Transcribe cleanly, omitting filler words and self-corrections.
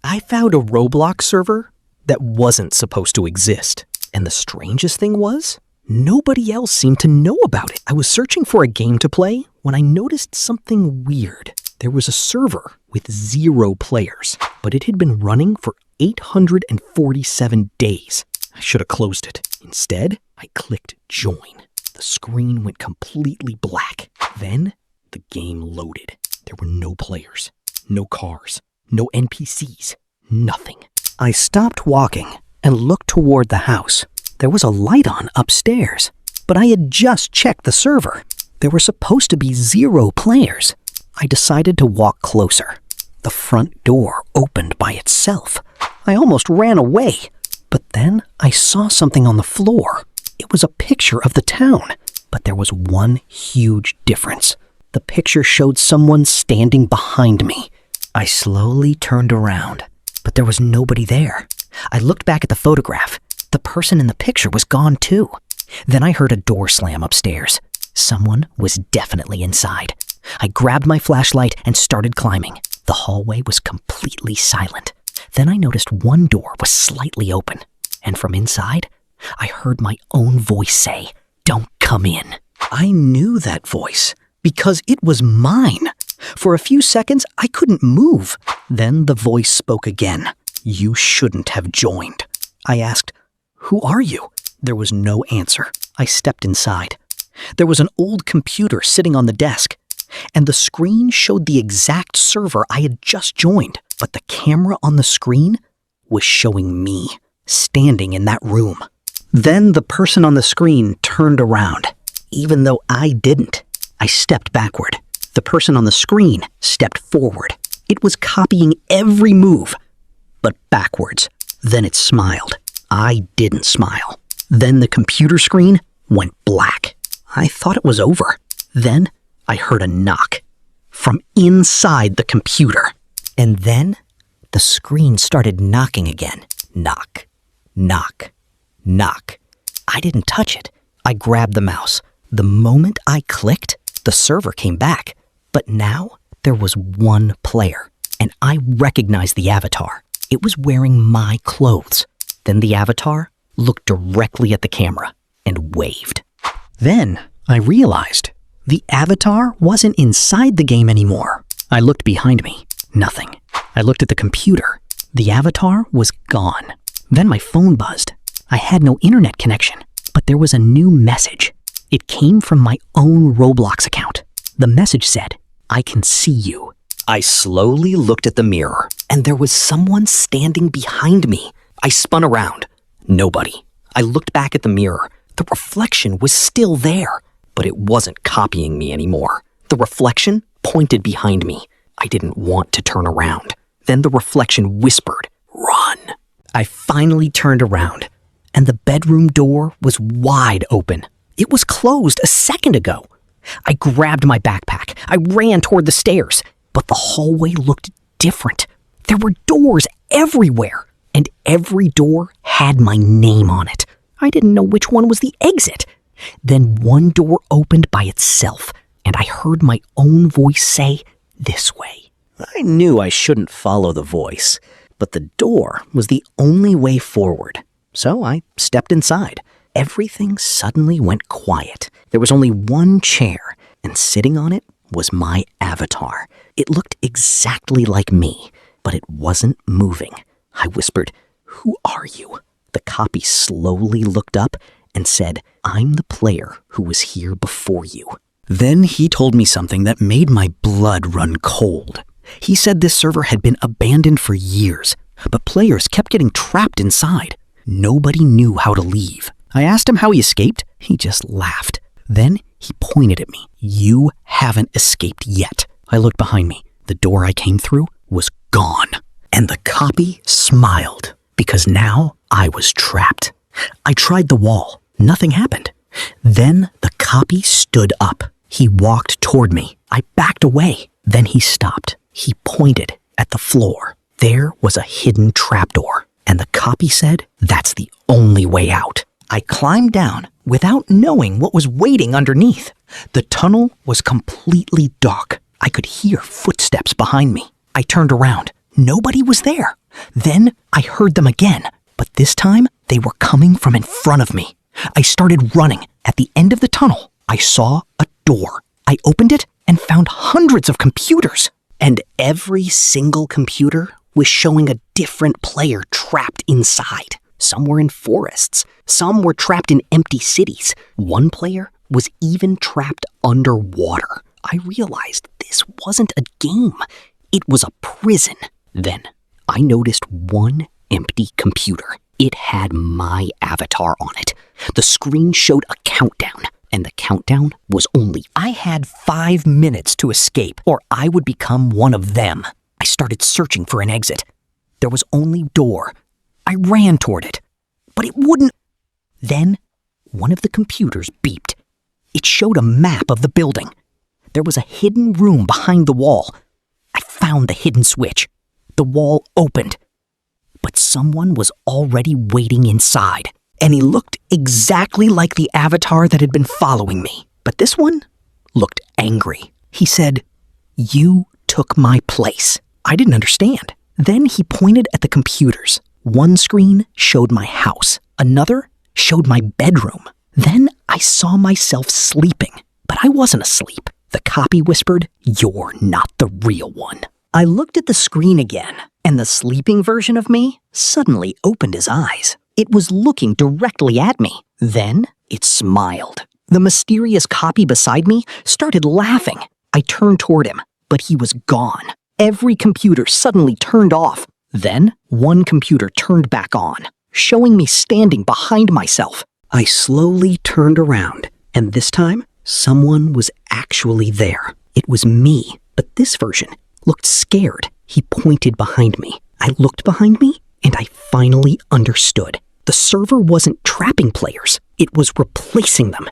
I found a Roblox server that wasn't supposed to exist. And the strangest thing was, nobody else seemed to know about it. I was searching for a game to play when I noticed something weird. There was a server with 0 players, but it had been running for 847 days. I should have closed it. Instead, I clicked join. The screen went completely black. Then, the game loaded. There were no players, no cars, no NPCs, nothing. I stopped walking and looked toward the house. There was a light on upstairs, but I had just checked the server. There were supposed to be 0 players. I decided to walk closer. The front door opened by itself. I almost ran away, but then I saw something on the floor. It was a picture of the town, but there was one huge difference. The picture showed someone standing behind me. I slowly turned around, but there was nobody there. I looked back at the photograph. The person in the picture was gone too. Then I heard a door slam upstairs. Someone was definitely inside. I grabbed my flashlight and started climbing. The hallway was completely silent. Then I noticed one door was slightly open, and from inside, I heard my own voice say, "Don't come in." I knew that voice because it was mine. For a few seconds, I couldn't move. Then the voice spoke again. "You shouldn't have joined." I asked, "Who are you?" There was no answer. I stepped inside. There was an old computer sitting on the desk, and the screen showed the exact server I had just joined. But the camera on the screen was showing me, standing in that room. Then the person on the screen turned around. Even though I didn't, I stepped backward. The person on the screen stepped forward. It was copying every move, but backwards. Then it smiled. I didn't smile. Then the computer screen went black. I thought it was over. Then I heard a knock from inside the computer. And then the screen started knocking again. Knock, knock, knock. I didn't touch it. I grabbed the mouse. The moment I clicked, the server came back. But now there was one player, and I recognized the avatar. It was wearing my clothes. Then the avatar looked directly at the camera and waved. Then I realized the avatar wasn't inside the game anymore. I looked behind me. Nothing. I looked at the computer. The avatar was gone. Then my phone buzzed. I had no internet connection, but there was a new message. It came from my own Roblox account. The message said, "I can see you." I slowly looked at the mirror, and there was someone standing behind me. I spun around. Nobody. I looked back at the mirror. The reflection was still there, but it wasn't copying me anymore. The reflection pointed behind me. I didn't want to turn around. Then the reflection whispered, "Run." I finally turned around, and the bedroom door was wide open. It was closed a second ago. I grabbed my backpack. I ran toward the stairs, but the hallway looked different. There were doors everywhere, and every door had my name on it. I didn't know which one was the exit. Then one door opened by itself, and I heard my own voice say, "This way." I knew I shouldn't follow the voice, but the door was the only way forward. So I stepped inside. Everything suddenly went quiet. There was only one chair, and sitting on it was my avatar. It looked exactly like me, but it wasn't moving. I whispered, "Who are you?" The copy slowly looked up and said, "I'm the player who was here before you." Then he told me something that made my blood run cold. He said this server had been abandoned for years, but players kept getting trapped inside. Nobody knew how to leave. I asked him how he escaped. He just laughed. Then he pointed at me. "You haven't escaped yet." I looked behind me. The door I came through was gone. And the copy smiled, because now I was trapped. I tried the wall. Nothing happened. Then the copy stood up. He walked toward me. I backed away. Then he stopped. He pointed at the floor. There was a hidden trapdoor, and the copy said, "That's the only way out." I climbed down without knowing what was waiting underneath. The tunnel was completely dark. I could hear footsteps behind me. I turned around. Nobody was there. Then I heard them again, but this time they were coming from in front of me. I started running. At the end of the tunnel, I saw a door. I opened it and found hundreds of computers. And every single computer was showing a different player trapped inside. Some were in forests. Some were trapped in empty cities. One player was even trapped underwater. I realized this wasn't a game. It was a prison. Then I noticed one empty computer. It had my avatar on it. The screen showed a countdown, and the countdown was I had 5 minutes to escape, or I would become one of them. I started searching for an exit. There was only a door. I ran toward it, but it wouldn't. Then one of the computers beeped. It showed a map of the building. There was a hidden room behind the wall. I found the hidden switch. The wall opened. But someone was already waiting inside, and he looked exactly like the avatar that had been following me. But this one looked angry. He said, "You took my place." I didn't understand. Then he pointed at the computers. One screen showed my house. Another showed my bedroom. Then I saw myself sleeping, but I wasn't asleep. The copy whispered, "You're not the real one." I looked at the screen again, and the sleeping version of me suddenly opened his eyes. It was looking directly at me. Then it smiled. The mysterious copy beside me started laughing. I turned toward him, but he was gone. Every computer suddenly turned off. Then one computer turned back on, showing me standing behind myself. I slowly turned around, and this time, someone was actually there. It was me, but this version looked scared. He pointed behind me. I looked behind me, and I finally understood. The server wasn't trapping players. It was replacing them.